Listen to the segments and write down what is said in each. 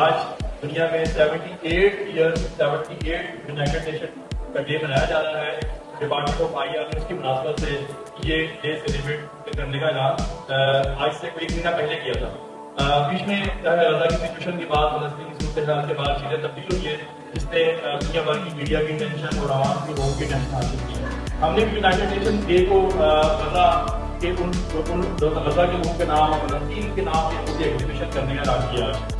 आज दुनिया में 78 यूनाइटेड नेशन का डे मनाया जा रहा है। डिपार्टमेंट ऑफ IR ने इसकी मुनासबत से ये डे सेलिब्रेट करने का ऐलान आज से कोई महीना पहले किया था। बीच में गजा की सिचुएशन के बाद, फलस्तीन की सूरत हाल के बाद चीज़ें तब्दील हुई है, जिसने दुनिया भर की मीडिया की टेंशन और आवाम की होम की टेंशन हासिल की है। हमने यूनाइटेड नेशन डे को गजा के गजा के लोगों के नाम और फलस्तीन के नाम से मुझे एग्जीबिशन करने का ऐलान किया है।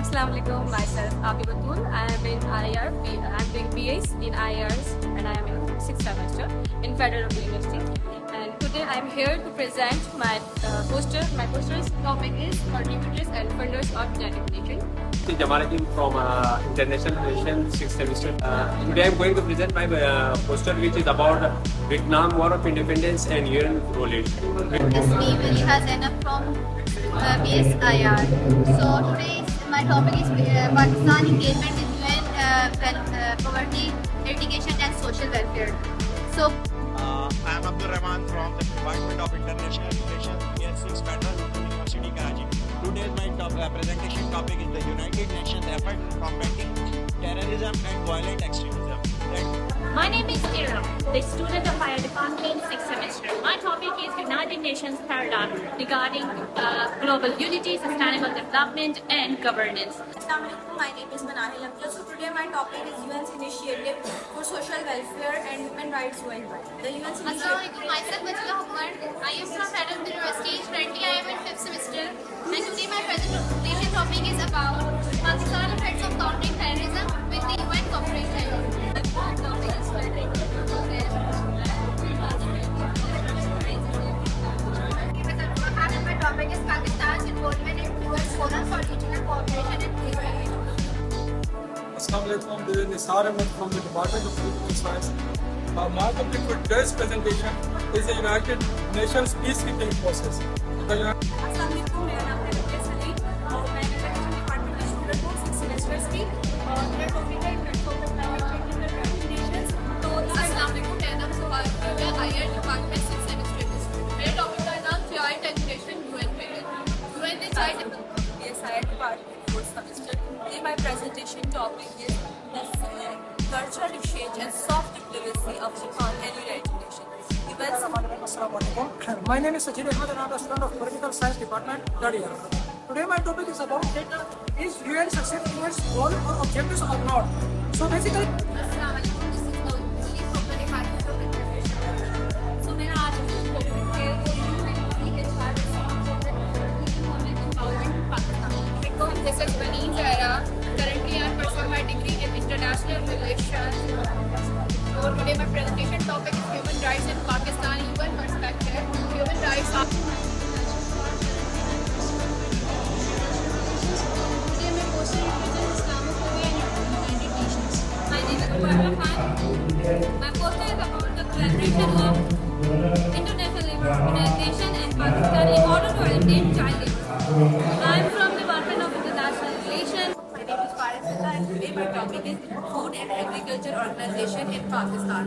Assalamualaikum, myself Abi Batul. I am in IR. I'm doing BAs in IRs and I am in 6th semester in Federal University. And today I am here to present my poster. My poster's topic is contributors and funders of United Nations. Jamaladdin from International Relations 6th semester. Today I am going to present my poster which is about Vietnam War of Independence and UN role in it. It's me, Ayesha from BS IR. So today my topic is Pakistan engagement in UN poverty, education and social welfare. So I am Abdul Rahman from the Department of International Relations, BS6 Federal University, Karachi. Today's my presentation topic is the United Nations effort in combating terrorism and violent extremism. My name is Ira, the student of IR Department 6th semester. My topic is United Nations paradigm regarding global unity, sustainable development and governance. Assalamualaikum, my name is Manahil Amjad. So today my topic is UN's initiative for social welfare and human rights worldwide. The UN's initiative. Assalamualaikum, myself Majla Umar. I am from Federal University. Currently I am in 5th semester. And today my presentation topic is about Pakistan efforts of countering terrorism with the UN cooperation. My topic is Pakistan's involvement in UN Forum for Regional Cooperation and Peace. Assalamualaikum, this is Nisar Ahmed from the Department of Political Science. My topic for today's presentation is the United Nations peacekeeping process. Assalamualaikum, मेरा नाम है रुकिया सलीम और मैं international department का student हूँ 6th semester की और मेरा टॉपिक है यूनाइटेड नेशंस। तो Assalamualaikum, मेरा नाम सुहार है, IR डिपार्टमेंट 6th सेमेस्टर की। मेरे टॉपिक का नाम चाइल्ड एजुकेशन UN पे है। UN ने child IR department 4th semester. Today my presentation topic is the cultural exchange and soft diplomacy of Japan and United Nations. Assalamualaikum. My name is Shehryar and I am a student of Political Science Department, 3rd year. Today my topic is about data. Is UN successful in its goal or objectives or not? So basically, Assalamualaikum, this is Noor from the Department of International. So मेरा आज का topic है Assalamualaikum, this is Baleen Zaira. Currently I am pursuing my degree in International Relations. So today my presentation topic is human rights in Pakistan, UN perspective. Human rights are... Today my poster represents Islamophobia in United Nations. My name is Farhad. My poster is about the collaboration of International Labour Organization and Pakistan in order to eliminate child labour. I am from the Department of International Relations. My name is Farhad and today my topic is Food and Agriculture Organization in Pakistan.